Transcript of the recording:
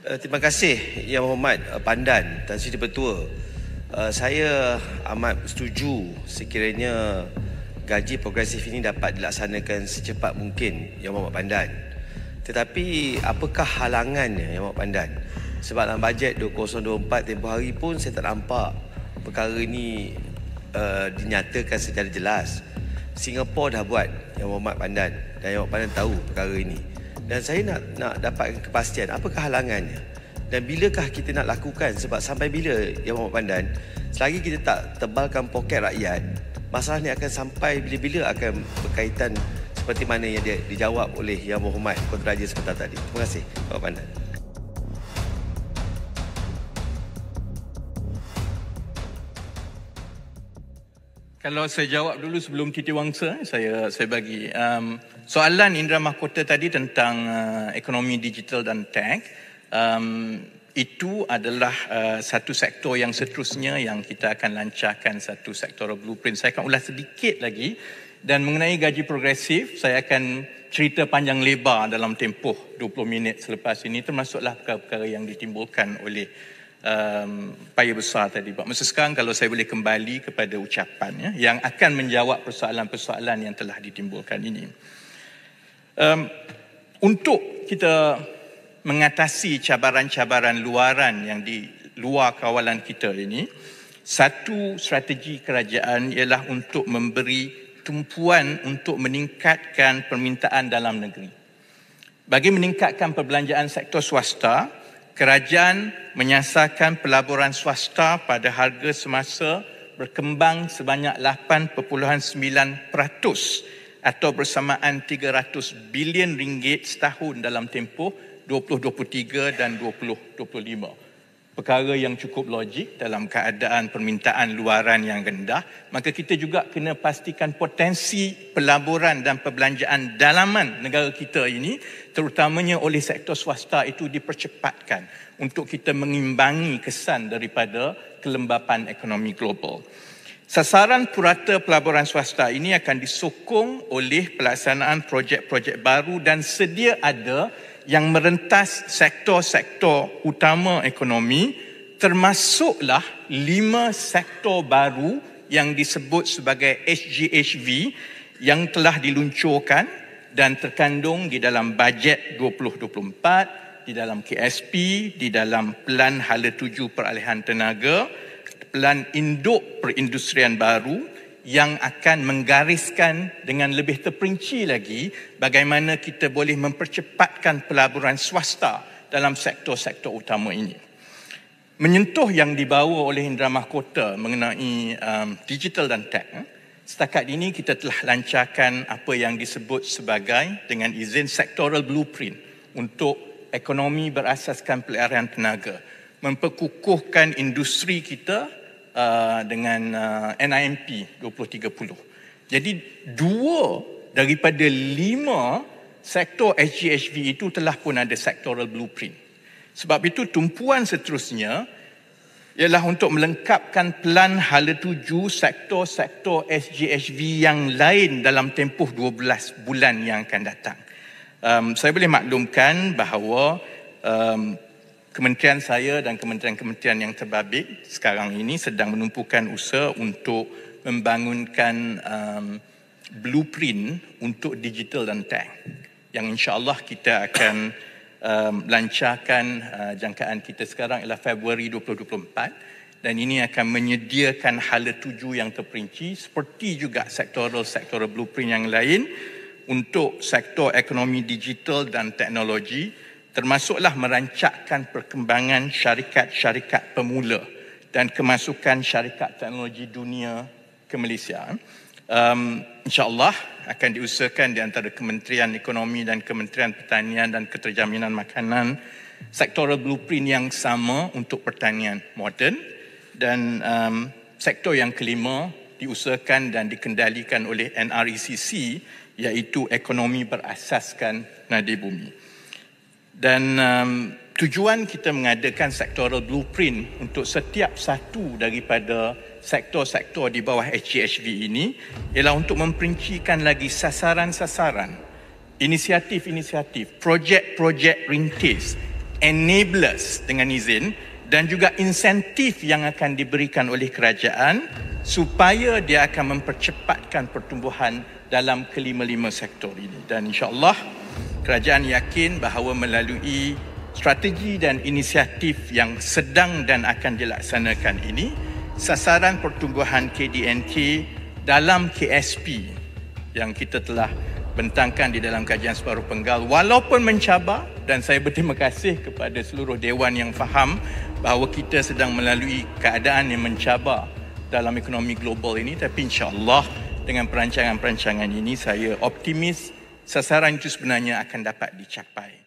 Terima kasih Yang Berhormat Pandan Tan Sri Pertua. Saya amat setuju sekiranya gaji progresif ini dapat dilaksanakan secepat mungkin Yang Berhormat Pandan. Tetapi apakah halangannya Yang Berhormat Pandan? Sebab dalam bajet 2024 tempoh hari pun saya tak nampak perkara ini dinyatakan secara jelas. Singapura dah buat Yang Berhormat Pandan dan Yang Berhormat Pandan tahu perkara ini. Dan saya nak dapatkan kepastian apakah halangannya dan bilakah kita nak lakukan, sebab sampai bila Yang Berhormat Pandan, selagi kita tak tebalkan poket rakyat, masalah ni akan sampai bila-bila akan berkaitan seperti mana yang dijawab oleh Yang Berhormat Kota Raja sebentar tadi. Terima kasih Pak Pandan. Kalau saya jawab dulu sebelum Titiwangsa, saya bagi. Soalan Indra Mahkota tadi tentang ekonomi digital dan tech, itu adalah satu sektor yang seterusnya yang kita akan lancarkan satu sektor blueprint. Saya akan ulas sedikit lagi, dan mengenai gaji progresif, saya akan cerita panjang lebar dalam tempoh 20 minit selepas ini, termasuklah perkara-perkara yang ditimbulkan oleh payah besar tadi. Masa sekarang kalau saya boleh kembali kepada ucapan yang akan menjawab persoalan-persoalan yang telah ditimbulkan ini. Untuk kita mengatasi cabaran-cabaran luaran yang di luar kawalan kita ini, satu strategi kerajaan ialah untuk memberi tumpuan untuk meningkatkan permintaan dalam negeri. Bagi meningkatkan perbelanjaan sektor swasta, kerajaan menyasarkan pelaburan swasta pada harga semasa berkembang sebanyak 8.9% atau bersamaan 300 bilion ringgit setahun dalam tempoh 2023 dan 2025. Perkara yang cukup logik dalam keadaan permintaan luaran yang rendah, maka kita juga kena pastikan potensi pelaburan dan perbelanjaan dalaman negara kita ini, terutamanya oleh sektor swasta, itu dipercepatkan untuk kita mengimbangi kesan daripada kelembapan ekonomi global. Sasaran purata pelaburan swasta ini akan disokong oleh pelaksanaan projek-projek baru dan sedia ada yang merentas sektor-sektor utama ekonomi, termasuklah 5 sektor baru yang disebut sebagai SGHV yang telah diluncurkan dan terkandung di dalam bajet 2024, di dalam KSP, di dalam Pelan Hala Tuju Peralihan Tenaga, Pelan Induk Perindustrian Baru, yang akan menggariskan dengan lebih terperinci lagi bagaimana kita boleh mempercepatkan pelaburan swasta dalam sektor-sektor utama ini. Menyentuh yang dibawa oleh Indra Mahkota mengenai digital dan tech, setakat ini kita telah lancarkan apa yang disebut sebagai dengan izin sectoral blueprint untuk ekonomi berasaskan pelarian tenaga, memperkukuhkan industri kita dengan NIMP 2030. Jadi 2 daripada 5 sektor SGHV itu telah pun ada sectoral blueprint. Sebab itu tumpuan seterusnya ialah untuk melengkapkan Pelan Hala Tuju sektor-sektor SGHV yang lain dalam tempoh 12 bulan yang akan datang. Saya boleh maklumkan bahawa kementerian saya dan kementerian-kementerian yang terbabit sekarang ini sedang menumpukan usaha untuk membangunkan blueprint untuk digital dan tech, yang insya-Allah kita akan lancarkan. Jangkaan kita sekarang ialah Februari 2024, dan ini akan menyediakan hala tuju yang terperinci seperti juga sektoral blueprint yang lain untuk sektor ekonomi digital dan teknologi, termasuklah merancangkan perkembangan syarikat-syarikat pemula dan kemasukan syarikat teknologi dunia ke Malaysia. InsyaAllah akan diusahakan di antara Kementerian Ekonomi dan Kementerian Pertanian dan Keterjaminan Makanan sektoral blueprint yang sama untuk pertanian moden, dan sektor yang kelima diusahakan dan dikendalikan oleh NRECC, iaitu ekonomi berasaskan nadi bumi. Dan tujuan kita mengadakan sectoral blueprint untuk setiap satu daripada sektor-sektor di bawah SGHV ini ialah untuk memperincikan lagi sasaran-sasaran, inisiatif-inisiatif, projek-projek rintis, enablers dengan izin dan juga insentif yang akan diberikan oleh kerajaan supaya dia akan mempercepatkan pertumbuhan dalam kelima-lima sektor ini. Dan insya-Allah kerajaan yakin bahawa melalui strategi dan inisiatif yang sedang dan akan dilaksanakan ini, sasaran pertumbuhan KDNK dalam KSP yang kita telah bentangkan di dalam kajian separuh penggal walaupun mencabar, dan saya berterima kasih kepada seluruh dewan yang faham bahawa kita sedang melalui keadaan yang mencabar dalam ekonomi global ini, tapi insya-Allah dengan perancangan-perancangan ini saya optimis sasaran itu sebenarnya akan dapat dicapai.